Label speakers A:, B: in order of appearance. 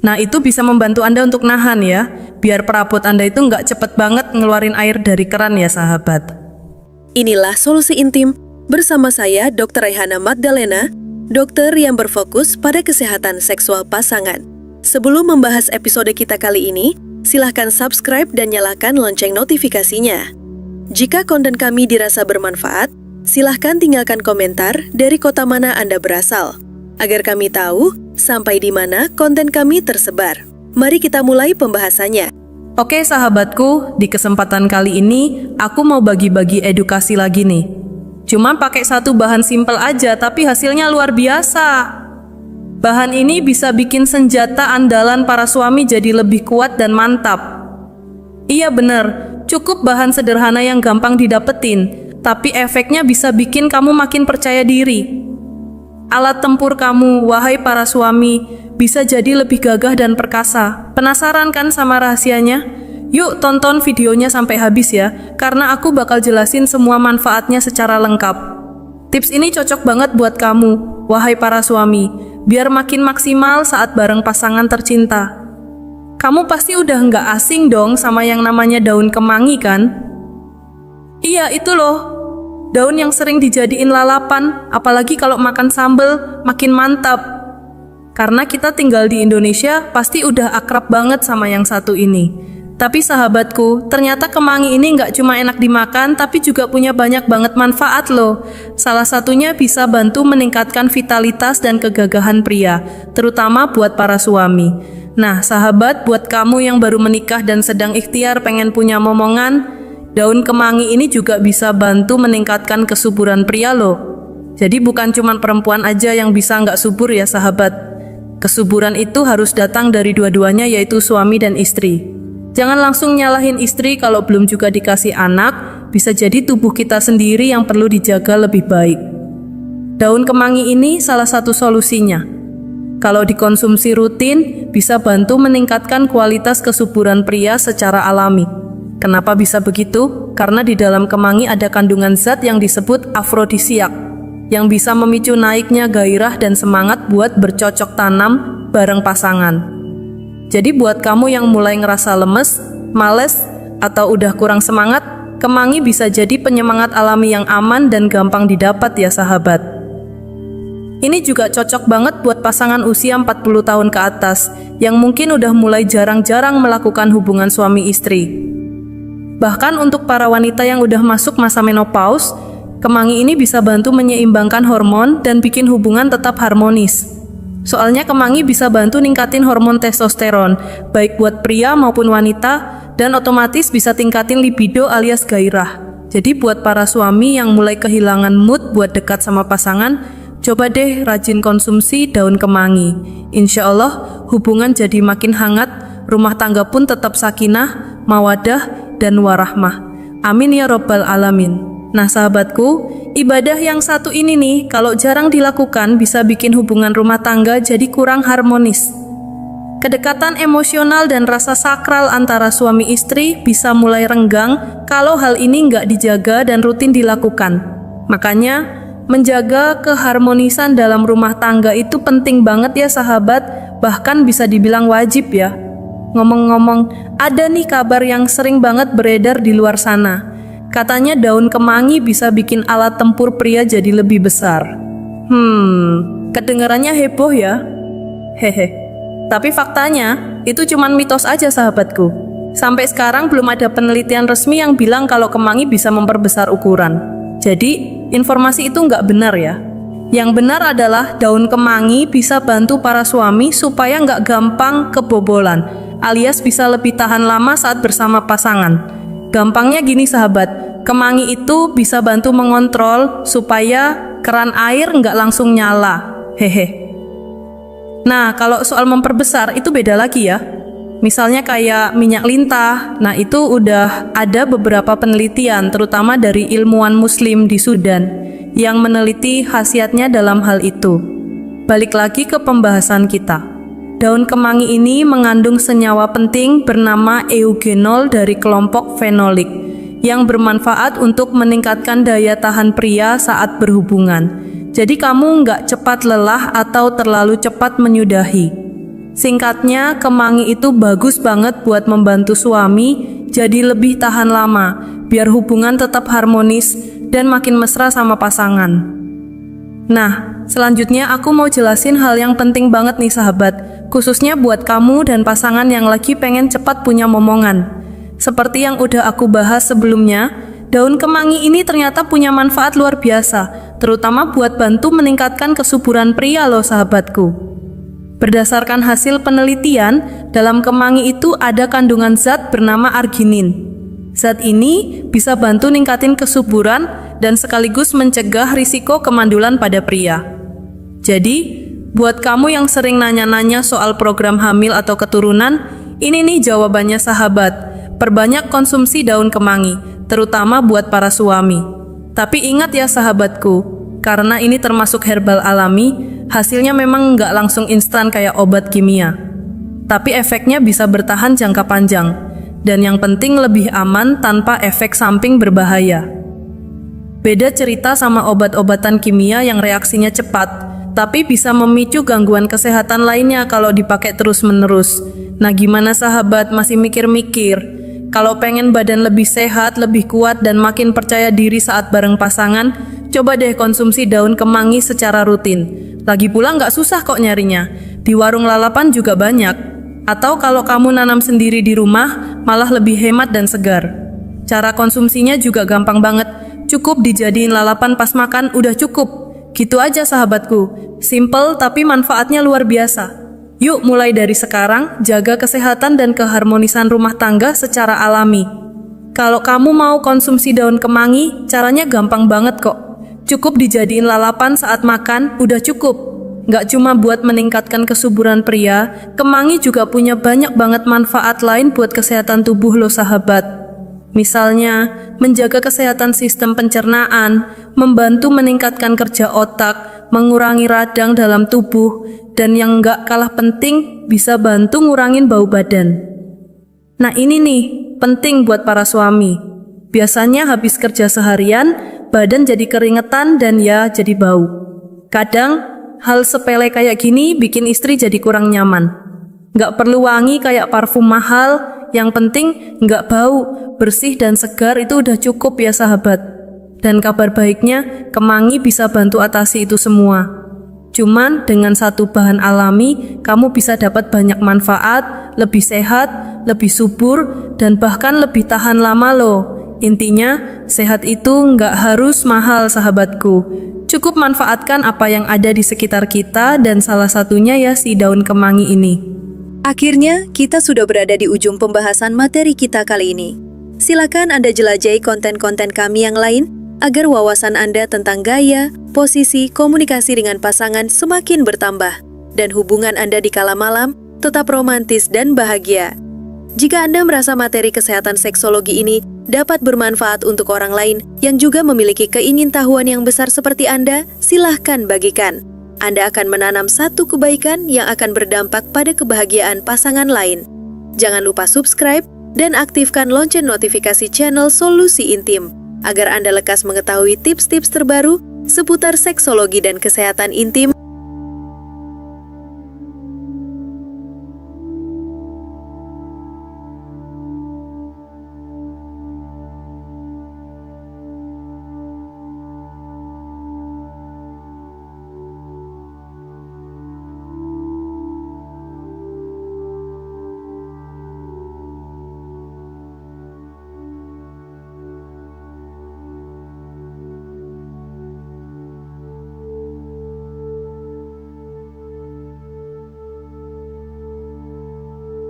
A: Nah, itu bisa membantu Anda untuk nahan ya, biar perabot Anda itu nggak cepet banget ngeluarin air dari keran ya sahabat.
B: Inilah Solusi Intim bersama saya Dr. Rayhana Magdalena, dokter yang berfokus pada kesehatan seksual pasangan. Sebelum membahas episode kita kali ini, silahkan subscribe dan nyalakan lonceng notifikasinya. Jika konten kami dirasa bermanfaat, silahkan tinggalkan komentar dari kota mana Anda berasal, agar kami tahu sampai di mana konten kami tersebar. Mari kita mulai pembahasannya.
A: Oke sahabatku, di kesempatan kali ini aku mau bagi-bagi edukasi lagi nih. Cuma pakai satu bahan simpel aja tapi hasilnya luar biasa. Bahan ini bisa bikin senjata andalan para suami jadi lebih kuat dan mantap. Iya bener, cukup bahan sederhana yang gampang didapetin, tapi efeknya bisa bikin kamu makin percaya diri. Alat tempur kamu, wahai para suami, bisa jadi lebih gagah dan perkasa. Penasaran kan sama rahasianya? Yuk tonton videonya sampai habis ya, karena aku bakal jelasin semua manfaatnya secara lengkap. Tips ini cocok banget buat kamu, wahai para suami, biar makin maksimal saat bareng pasangan tercinta. Kamu pasti udah nggak asing dong sama yang namanya daun kemangi kan? Iya itu loh. Daun yang sering dijadiin lalapan, apalagi kalau makan sambal, makin mantap. Karena kita tinggal di Indonesia, pasti udah akrab banget sama yang satu ini. Tapi sahabatku, ternyata kemangi ini nggak cuma enak dimakan, tapi juga punya banyak banget manfaat loh. Salah satunya bisa bantu meningkatkan vitalitas dan kegagahan pria, terutama buat para suami. Nah, sahabat, buat kamu yang baru menikah dan sedang ikhtiar pengen punya momongan, daun kemangi ini juga bisa bantu meningkatkan kesuburan pria loh. Jadi bukan cuma perempuan aja yang bisa nggak subur ya sahabat. Kesuburan itu harus datang dari dua-duanya yaitu suami dan istri. Jangan langsung nyalahin istri kalau belum juga dikasih anak, bisa jadi tubuh kita sendiri yang perlu dijaga lebih baik. Daun kemangi ini salah satu solusinya. Kalau dikonsumsi rutin, bisa bantu meningkatkan kualitas kesuburan pria secara alami. Kenapa bisa begitu? Karena di dalam kemangi ada kandungan zat yang disebut afrodisiak, yang bisa memicu naiknya gairah dan semangat buat bercocok tanam bareng pasangan. Jadi buat kamu yang mulai ngerasa lemes, males, atau udah kurang semangat, kemangi bisa jadi penyemangat alami yang aman dan gampang didapat ya sahabat. Ini juga cocok banget buat pasangan usia 40 tahun ke atas, yang mungkin udah mulai jarang-jarang melakukan hubungan suami istri. Bahkan untuk para wanita yang udah masuk masa menopause, kemangi ini bisa bantu menyeimbangkan hormon dan bikin hubungan tetap harmonis. Soalnya kemangi bisa bantu ningkatin hormon testosteron, baik buat pria maupun wanita, dan otomatis bisa tingkatin libido alias gairah. Jadi buat para suami yang mulai kehilangan mood buat dekat sama pasangan, coba deh rajin konsumsi daun kemangi. Insya Allah hubungan jadi makin hangat, rumah tangga pun tetap sakinah, mawadah, dan warahmah. Amin ya robbal alamin. Nah sahabatku, ibadah yang satu ini nih, kalau jarang dilakukan bisa bikin hubungan rumah tangga jadi kurang harmonis. Kedekatan emosional dan rasa sakral antara suami istri bisa mulai renggang kalau hal ini nggak dijaga dan rutin dilakukan. Makanya, menjaga keharmonisan dalam rumah tangga itu penting banget ya sahabat, bahkan bisa dibilang wajib ya. Ngomong-ngomong, ada nih kabar yang sering banget beredar di luar sana. Katanya daun kemangi bisa bikin alat tempur pria jadi lebih besar. Kedengarannya heboh ya? Hehe. Tapi faktanya, itu cuman mitos aja sahabatku. Sampai sekarang belum ada penelitian resmi yang bilang kalau kemangi bisa memperbesar ukuran. Jadi, informasi itu nggak benar ya. Yang benar adalah daun kemangi bisa bantu para suami supaya nggak gampang kebobolan, alias bisa lebih tahan lama saat bersama pasangan. Gampangnya gini sahabat, kemangi itu bisa bantu mengontrol supaya keran air nggak langsung nyala. Hehe. Nah, kalau soal memperbesar itu beda lagi ya. Misalnya kayak minyak lintah, nah itu udah ada beberapa penelitian, terutama dari ilmuwan muslim di Sudan, yang meneliti khasiatnya dalam hal itu. Balik lagi ke pembahasan kita. Daun kemangi ini mengandung senyawa penting bernama eugenol dari kelompok fenolik yang bermanfaat untuk meningkatkan daya tahan pria saat berhubungan. Jadi kamu nggak cepat lelah atau terlalu cepat menyudahi. Singkatnya, kemangi itu bagus banget buat membantu suami jadi lebih tahan lama, biar hubungan tetap harmonis dan makin mesra sama pasangan. Nah, selanjutnya aku mau jelasin hal yang penting banget nih sahabat, khususnya buat kamu dan pasangan yang lagi pengen cepat punya momongan. Seperti yang udah aku bahas sebelumnya, daun kemangi ini ternyata punya manfaat luar biasa, terutama buat bantu meningkatkan kesuburan pria loh sahabatku. Berdasarkan hasil penelitian, dalam kemangi itu ada kandungan zat bernama arginin. Zat ini bisa bantu ningkatin kesuburan dan sekaligus mencegah risiko kemandulan pada pria. Jadi, buat kamu yang sering nanya-nanya soal program hamil atau keturunan, ini nih jawabannya sahabat. Perbanyak konsumsi daun kemangi, terutama buat para suami. Tapi ingat ya sahabatku, karena ini termasuk herbal alami, hasilnya memang nggak langsung instan kayak obat kimia. Tapi efeknya bisa bertahan jangka panjang. Dan yang penting lebih aman tanpa efek samping berbahaya. Beda cerita sama obat-obatan kimia yang reaksinya cepat, tapi bisa memicu gangguan kesehatan lainnya kalau dipakai terus-menerus. Nah gimana sahabat, masih mikir-mikir? Kalau pengen badan lebih sehat, lebih kuat, dan makin percaya diri saat bareng pasangan, coba deh konsumsi daun kemangi secara rutin. Lagi pula nggak susah kok nyarinya. Di warung lalapan juga banyak. Atau kalau kamu nanam sendiri di rumah, malah lebih hemat dan segar. Cara konsumsinya juga gampang banget. Cukup dijadiin lalapan pas makan, udah cukup. Gitu aja sahabatku. Simple tapi manfaatnya luar biasa. Yuk mulai dari sekarang, jaga kesehatan dan keharmonisan rumah tangga secara alami. Kalau kamu mau konsumsi daun kemangi, caranya gampang banget kok. Cukup dijadiin lalapan saat makan, udah cukup. Nggak cuma buat meningkatkan kesuburan pria, kemangi juga punya banyak banget manfaat lain buat kesehatan tubuh lo sahabat. Misalnya, menjaga kesehatan sistem pencernaan, membantu meningkatkan kerja otak, mengurangi radang dalam tubuh, dan yang nggak kalah penting, bisa bantu ngurangin bau badan. Nah ini nih, penting buat para suami. Biasanya habis kerja seharian, badan jadi keringetan dan ya jadi bau. Kadang, hal sepele kayak gini bikin istri jadi kurang nyaman. Nggak perlu wangi kayak parfum mahal, yang penting nggak bau, bersih dan segar itu udah cukup ya sahabat. Dan kabar baiknya, kemangi bisa bantu atasi itu semua. Cuman dengan satu bahan alami, kamu bisa dapat banyak manfaat, lebih sehat, lebih subur, dan bahkan lebih tahan lama loh. Intinya, sehat itu nggak harus mahal sahabatku. Cukup manfaatkan apa yang ada di sekitar kita dan salah satunya ya si daun kemangi ini.
B: Akhirnya, kita sudah berada di ujung pembahasan materi kita kali ini. Silakan Anda jelajahi konten-konten kami yang lain agar wawasan Anda tentang gaya, posisi, komunikasi dengan pasangan semakin bertambah dan hubungan Anda di kala malam tetap romantis dan bahagia. Jika Anda merasa materi kesehatan seksologi ini dapat bermanfaat untuk orang lain yang juga memiliki keingintahuan yang besar seperti Anda, silahkan bagikan. Anda akan menanam satu kebaikan yang akan berdampak pada kebahagiaan pasangan lain. Jangan lupa subscribe dan aktifkan lonceng notifikasi channel Solusi Intim agar Anda lekas mengetahui tips-tips terbaru seputar seksologi dan kesehatan intim